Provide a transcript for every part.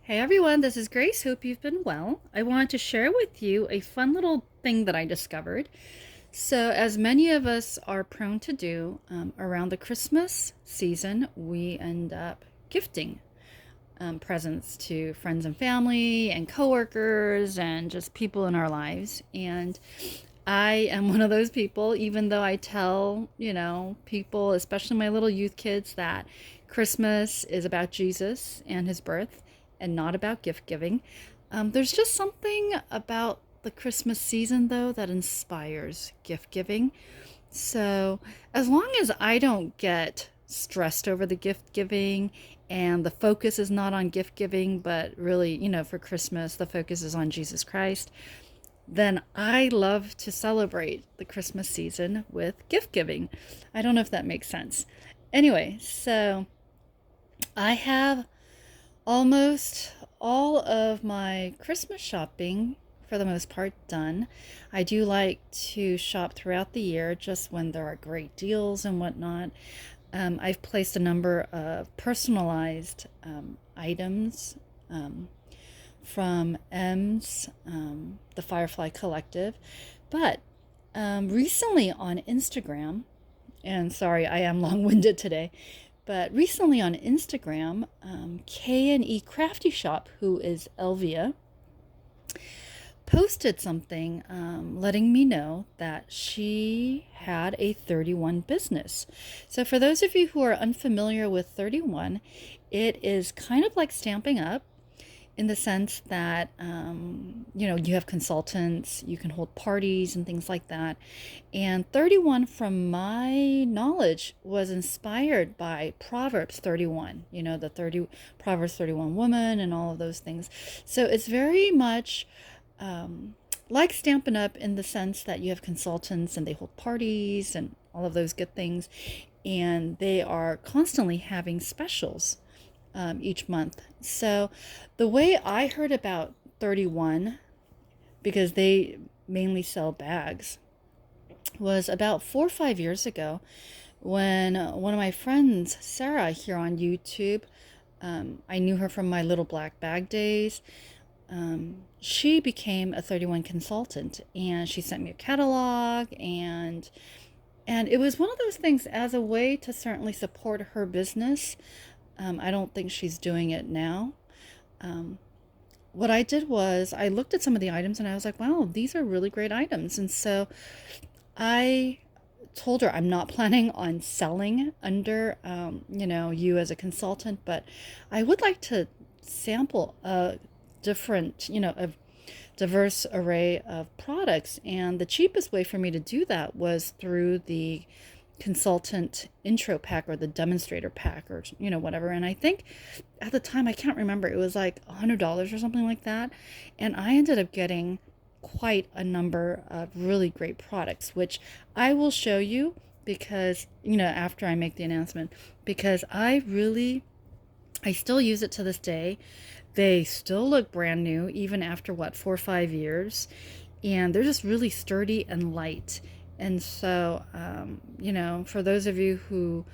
Hey everyone, this is Grace. Hope you've been well. I wanted to share with you a fun little thing that I discovered. So, as many of us are prone to do around the Christmas season, we end up gifting presents to friends and family and coworkers and just people in our lives. And I am one of those people, even though I tell, people, especially my little youth kids, that Christmas is about Jesus and his birth and not about gift giving. There's just something about the Christmas season, though, that inspires gift giving. So, as long as I don't get stressed over the gift giving and the focus is not on gift giving, but really, for Christmas, the focus is on Jesus Christ, then I love to celebrate the Christmas season with gift giving. I don't know if that makes sense. Anyway, so I have almost all of my Christmas shopping for the most part done. I do like to shop throughout the year just when there are great deals and whatnot. I've placed a number of personalized items from M's, the Firefly Collective. But recently on Instagram, and sorry, I am long winded today, but recently on Instagram, K&E Crafty Shop, who is Elvia, posted something letting me know that she had a 31 business. So, for those of you who are unfamiliar with 31, it is kind of like Stamping Up in the sense that you have consultants, you can hold parties and things like that. And 31, from my knowledge, was inspired by Proverbs 31, the 30 Proverbs 31 woman and all of those things. So it's very much like Stampin' Up in the sense that you have consultants and they hold parties and all of those good things, and they are constantly having specials each month. So the way I heard about 31, because they mainly sell bags, was about 4 or 5 years ago when one of my friends, Sarah, here on YouTube, I knew her from my little black bag days. She became a 31 consultant and she sent me a catalog, and it was one of those things as a way to certainly support her business. I don't think she's doing it now. Um, what I did was I looked at some of the items and I was like, wow, these are really great items. And so I told her I'm not planning on selling under, you as a consultant, but I would like to sample a different, a diverse array of products. And the cheapest way for me to do that was through the consultant intro pack or the demonstrator pack, or whatever. And I think at the time, I can't remember, it was like $100 or something like that, and I ended up getting quite a number of really great products, which I will show you, because after I make the announcement, because I still use it to this day. They still look brand new even after 4 or 5 years, and they're just really sturdy and light. And so, for those of you who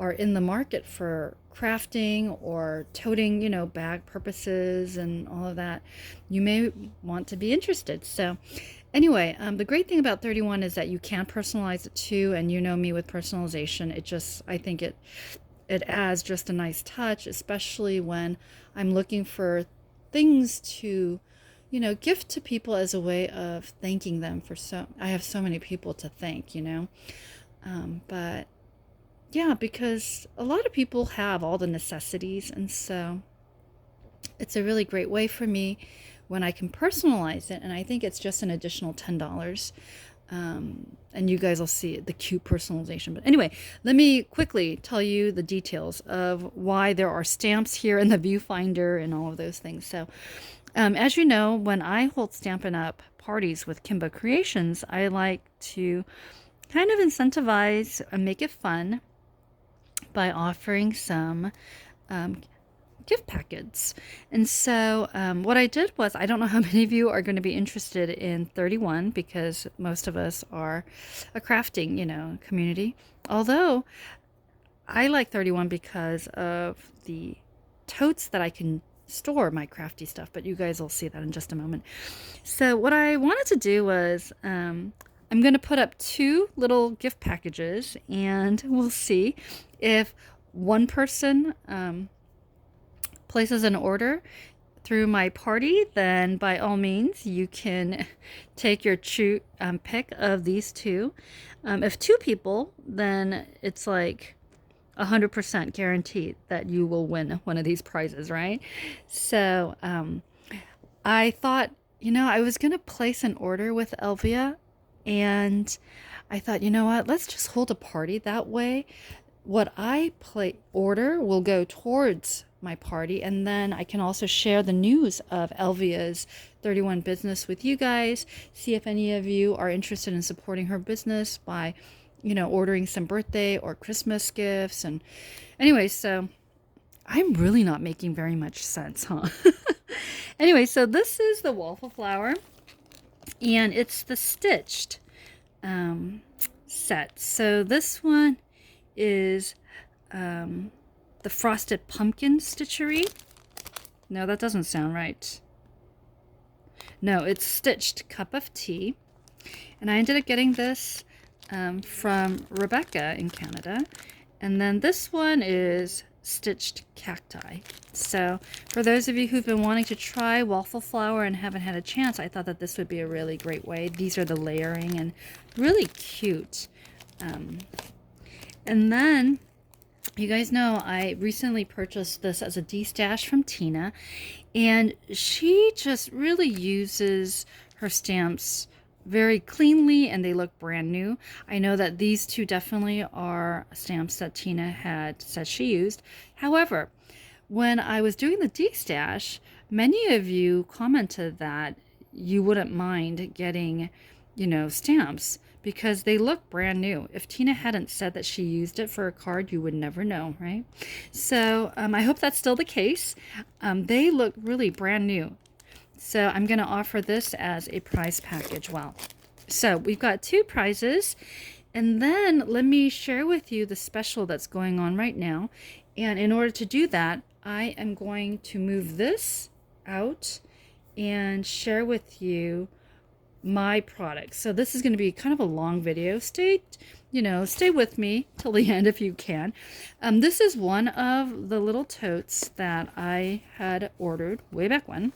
are in the market for crafting or toting, bag purposes and all of that, you may want to be interested. So, anyway, the great thing about 31 is that you can personalize it too, and me with personalization. I think it adds just a nice touch, especially when I'm looking for things to gift to people as a way of thanking them I have so many people to thank. But yeah, because a lot of people have all the necessities, and so it's a really great way for me when I can personalize it, and I think it's just an additional $10. And you guys will see the cute personalization. But anyway, let me quickly tell you the details of why there are stamps here in the viewfinder and all of those things. So, as you know, when I hold Stampin' Up parties with Kimbo Creations, I like to kind of incentivize and make it fun by offering some gift packets. And so what I did was, I don't know how many of you are going to be interested in 31, because most of us are a crafting, community. Although I like 31 because of the totes that I can store my crafty stuff, but you guys will see that in just a moment. So what I wanted to do was I'm going to put up 2 little gift packages, and we'll see if one person places an order through my party, then by all means you can take your pick of these 2. If 2 people, then it's like 100% guaranteed that you will win one of these prizes, right? So I thought, I was going to place an order with Elvia, and I thought, you know what, let's just hold a party that way. What I order will go towards my party, and then I can also share the news of Elvia's 31 business with you guys, see if any of you are interested in supporting her business by, ordering some birthday or Christmas gifts. And anyway, so I'm really not making very much sense, huh? Anyway, so this is the waffle flower, and it's the stitched set. So this one is the frosted pumpkin stitchery. No, that doesn't sound right. No, it's stitched cup of tea. And I ended up getting this from Rebecca in Canada. And then this one is stitched cacti. So for those of you who've been wanting to try waffle flower and haven't had a chance, I thought that this would be a really great way. These are the layering and really cute. And then you guys know I recently purchased this as a D-stash from Tina, and she just really uses her stamps very cleanly, and they look brand new. I know that these 2 definitely are stamps that Tina had said she used. However, when I was doing the D-stash, many of you commented that you wouldn't mind getting, stamps because they look brand new. If Tina hadn't said that she used it for a card, you would never know, right? So I hope that's still the case. They look really brand new. So I'm going to offer this as a prize package. Wow. So we've got 2 prizes. And then let me share with you the special that's going on right now. And in order to do that, I am going to move this out and share with you my products. So this is going to be kind of a long video. Stay with me till the end if you can. This is one of the little totes that I had ordered way back when.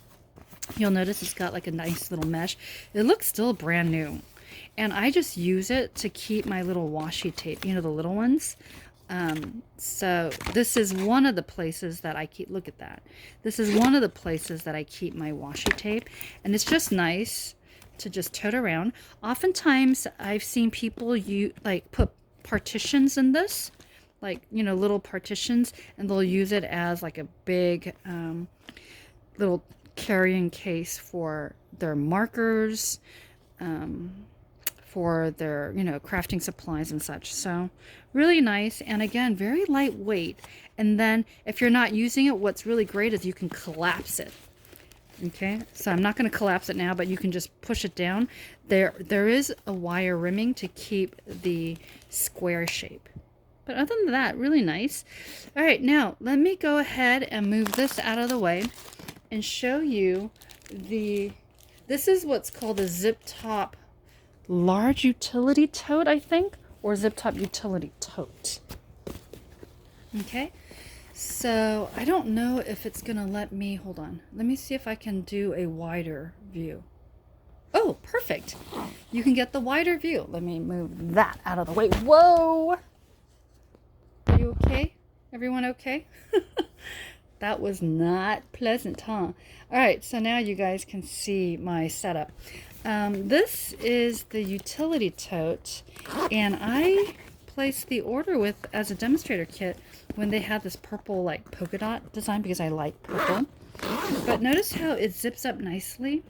You'll notice it's got like a nice little mesh. It looks still brand new. And I just use it to keep my little washi tape, the little ones. So this is one of the places that I keep, look at that. This is one of the places that I keep my washi tape. And it's just nice to just tote around. Oftentimes I've seen people put partitions in this, little partitions, and they'll use it as like a big little carrying case for their markers, for their crafting supplies and such. So really nice, and again very lightweight. And then if you're not using it, what's really great is you can collapse it. Okay, so I'm not going to collapse it now, but you can just push it down. There is a wire rimming to keep the square shape. But other than that, really nice. All right, now let me go ahead and move this out of the way and show you this is what's called a zip top large utility tote, I think, or zip top utility tote. Okay. So I don't know if it's gonna let me, hold on. Let me see if I can do a wider view. Oh, perfect. You can get the wider view. Let me move that out of the way. Whoa! Are you okay? Everyone okay? That was not pleasant, huh? All right, so now you guys can see my setup. This is the utility tote, and I placed the order as a demonstrator kit when they had this purple like polka dot design because I like purple. But notice how it zips up nicely.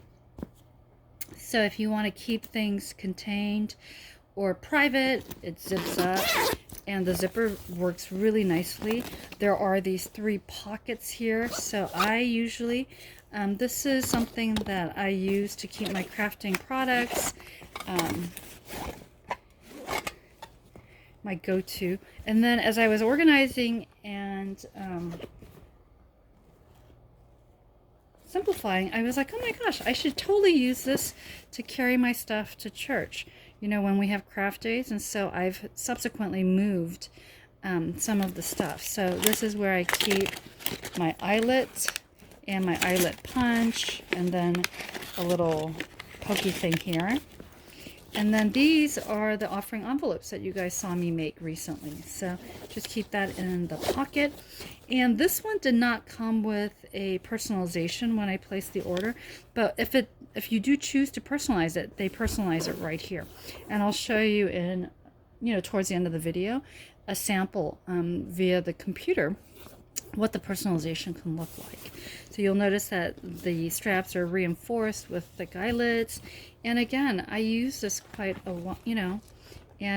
So if you want to keep things contained or private, it zips up, and the zipper works really nicely. There are these 3 pockets here, so I usually this is something that I use to keep my crafting products, my go-to. And then as I was organizing and simplifying, I was like, oh my gosh, I should totally use this to carry my stuff to church, when we have craft days. And so I've subsequently moved some of the stuff. So this is where I keep my eyelet and my eyelet punch, and then a little pokey thing here. And then these are the offering envelopes that you guys saw me make recently. So just keep that in the pocket. And this one did not come with a personalization when I placed the order, but if you do choose to personalize it, they personalize it right here. And I'll show you in, towards the end of the video, a sample via the computer what the personalization can look like. So you'll notice that the straps are reinforced with the eyelets, and again, I use this quite a lot, and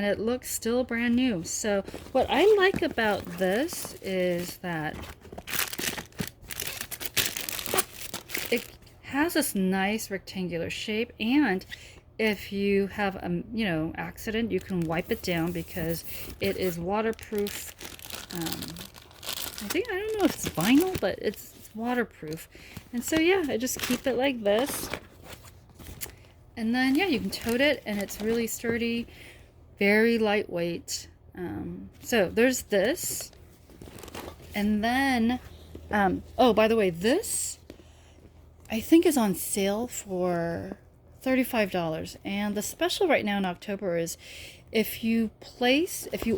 it looks still brand new. So what I like about this is that it has this nice rectangular shape, and if you have a accident, you can wipe it down because it is waterproof. I don't know if it's vinyl, but it's waterproof. And so yeah, I just keep it like this. And then yeah, you can tote it, and it's really sturdy, very lightweight. So there's this. And then, oh, by the way, this I think is on sale for $35. And the special right now in October is if you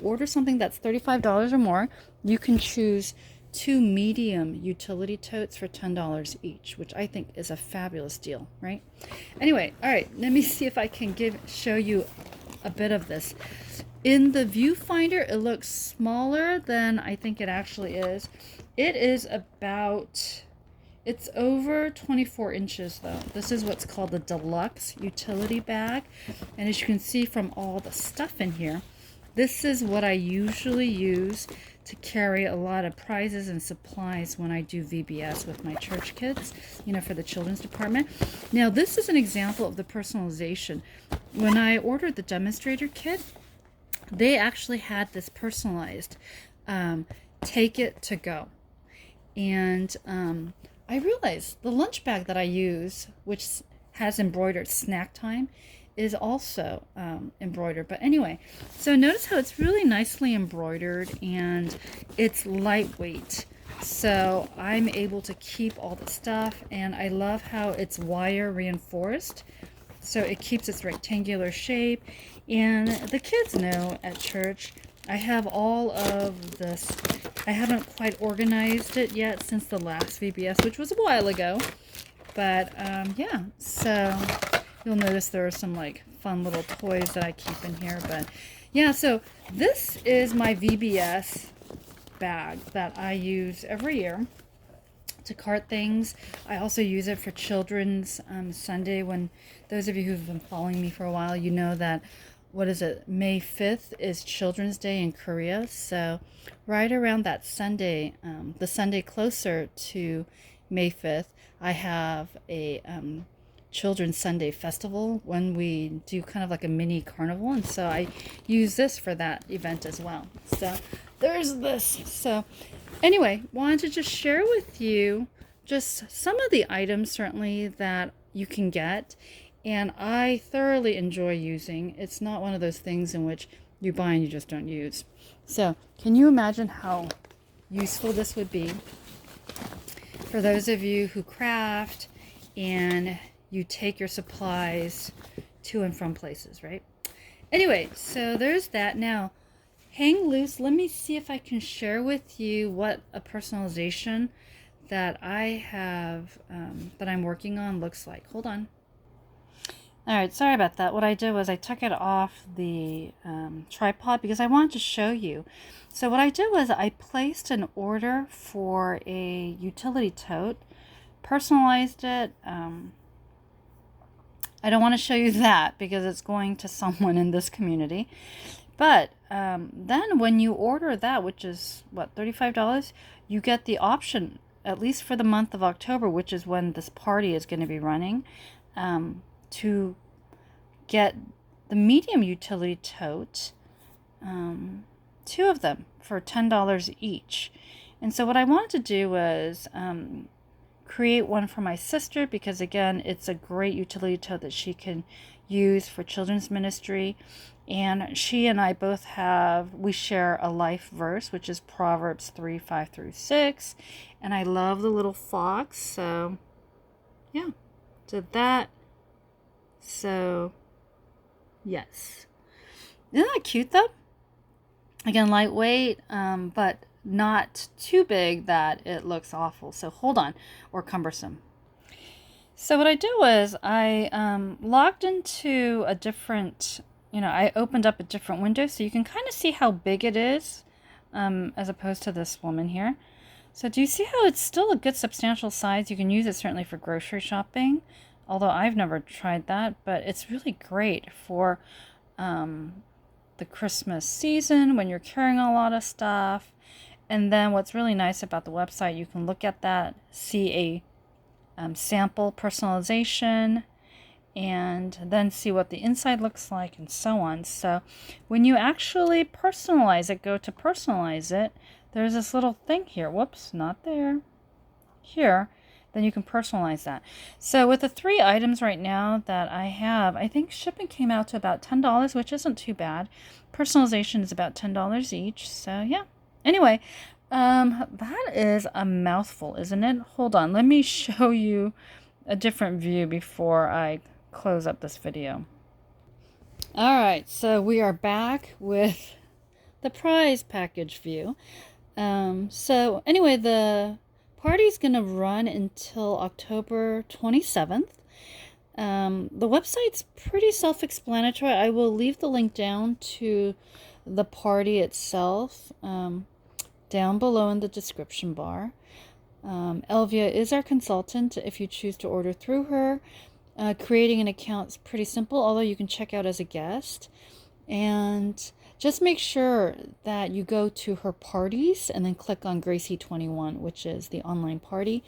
order something that's $35 or more, you can choose 2 medium utility totes for $10 each, which I think is a fabulous deal, right? Anyway, all right, let me see if I can show you a bit of this. In the viewfinder, it looks smaller than I think it actually is. It is it's over 24 inches though. This is what's called the deluxe utility bag. And as you can see from all the stuff in here, this is what I usually use to carry a lot of prizes and supplies when I do VBS with my church kids, for the children's department. Now, this is an example of the personalization. When I ordered the demonstrator kit, they actually had this personalized, take it to go. And I realized the lunch bag that I use, which has embroidered snack time, is also embroidered. But anyway, so notice how it's really nicely embroidered, and it's lightweight. So I'm able to keep all the stuff, and I love how it's wire reinforced. So it keeps its rectangular shape. And the kids know at church, I have all of this. I haven't quite organized it yet since the last VBS, which was a while ago. But yeah, so you'll notice there are some fun little toys that I keep in here. But yeah, so this is my VBS bag that I use every year to cart things. I also use it for Children's Sunday. When those of you who've been following me for a while, you know that, May 5th is Children's Day in Korea. So right around that Sunday, the Sunday closer to May 5th, I have a Children's Sunday festival when we do kind of like a mini carnival. And so I use this for that event as well. So there's this. So anyway, wanted to just share with you just some of the items certainly that you can get, and I thoroughly enjoy using. It's not one of those things in which you buy and you just don't use. So can you imagine how useful this would be for those of you who craft and you take your supplies to and from places, right? Anyway, so there's that. Now, hang loose. Let me see if I can share with you what a personalization that I have, that I'm working on looks like. Hold on. All right, sorry about that. What I did was I took it off the tripod because I wanted to show you. So what I did was I placed an order for a utility tote, personalized it. I don't want to show you that because it's going to someone in this community. But then when you order that, which is, what, $35, you get the option, at least for the month of October, which is when this party is going to be running, to get the medium utility tote, 2 of them for $10 each. And so what I wanted to do was create one for my sister because, again, it's a great utility tote that she can use for children's ministry. And she and I both we share a life verse, which is Proverbs 3:5-6. And I love the little fox. So, yeah, did that. So, yes. Isn't that cute, though? Again, lightweight, but not too big that it looks awful. So, hold on, or cumbersome. So what I did was I logged into a different, I opened up a different window so you can kind of see how big it is as opposed to this woman here. So do you see how it's still a good substantial size? You can use it certainly for grocery shopping, although I've never tried that, but it's really great for the Christmas season when you're carrying a lot of stuff. And then what's really nice about the website, you can look at that, see a sample personalization, and then see what the inside looks like and so on. So when you actually personalize it, go to personalize it, there's this little thing here. Whoops, not there. Here. Then you can personalize that. So with the 3 items right now that I have, I think shipping came out to about $10, which isn't too bad. Personalization is about $10 each. So yeah. Anyway, that is a mouthful, isn't it? Hold on, let me show you a different view before I close up this video. All right, so we are back with the prize package view. So anyway, the party's gonna run until October 27th. The website's pretty self-explanatory. I will leave the link down to the party itself down below in the description bar. Elvia is our consultant if you choose to order through her. Creating an account is pretty simple, although you can check out as a guest. And just make sure that you go to her parties and then click on Gracie 21, which is the online party.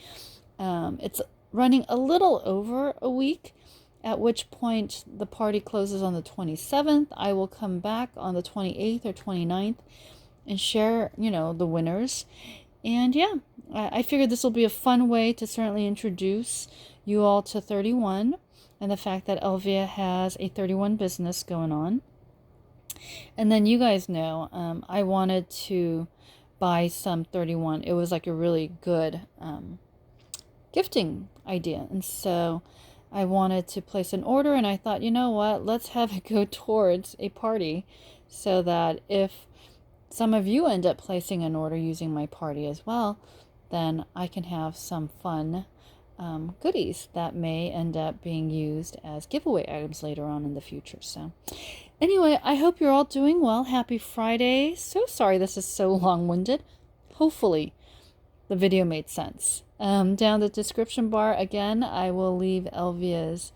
It's running a little over a week, at which point the party closes on the 27th. I will come back on the 28th or 29th and share, the winners. And yeah, I figured this will be a fun way to certainly introduce you all to 31 and the fact that Elvia has a 31 business going on. And then you guys know, I wanted to buy some 31. It was like a really good gifting idea. And so I wanted to place an order, and I thought, you know what, let's have it go towards a party so that if some of you end up placing an order using my party as well, then I can have some fun goodies that may end up being used as giveaway items later on in the future. So anyway, I hope you're all doing well. Happy Friday. So sorry this is so long-winded. Hopefully the video made sense. Down the description bar, again, I will leave Elvia's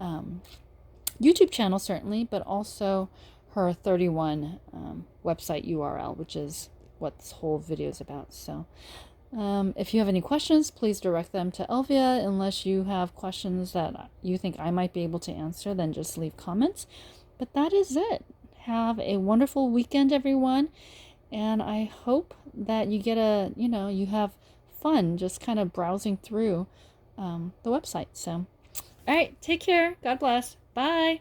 YouTube channel, certainly, but also her 31 website URL, which is what this whole video is about. So if you have any questions, please direct them to Elvia. Unless you have questions that you think I might be able to answer, then just leave comments. But that is it. Have a wonderful weekend, everyone. And I hope that you get you have fun just kind of browsing through the website. So, all right, take care. God bless. Bye.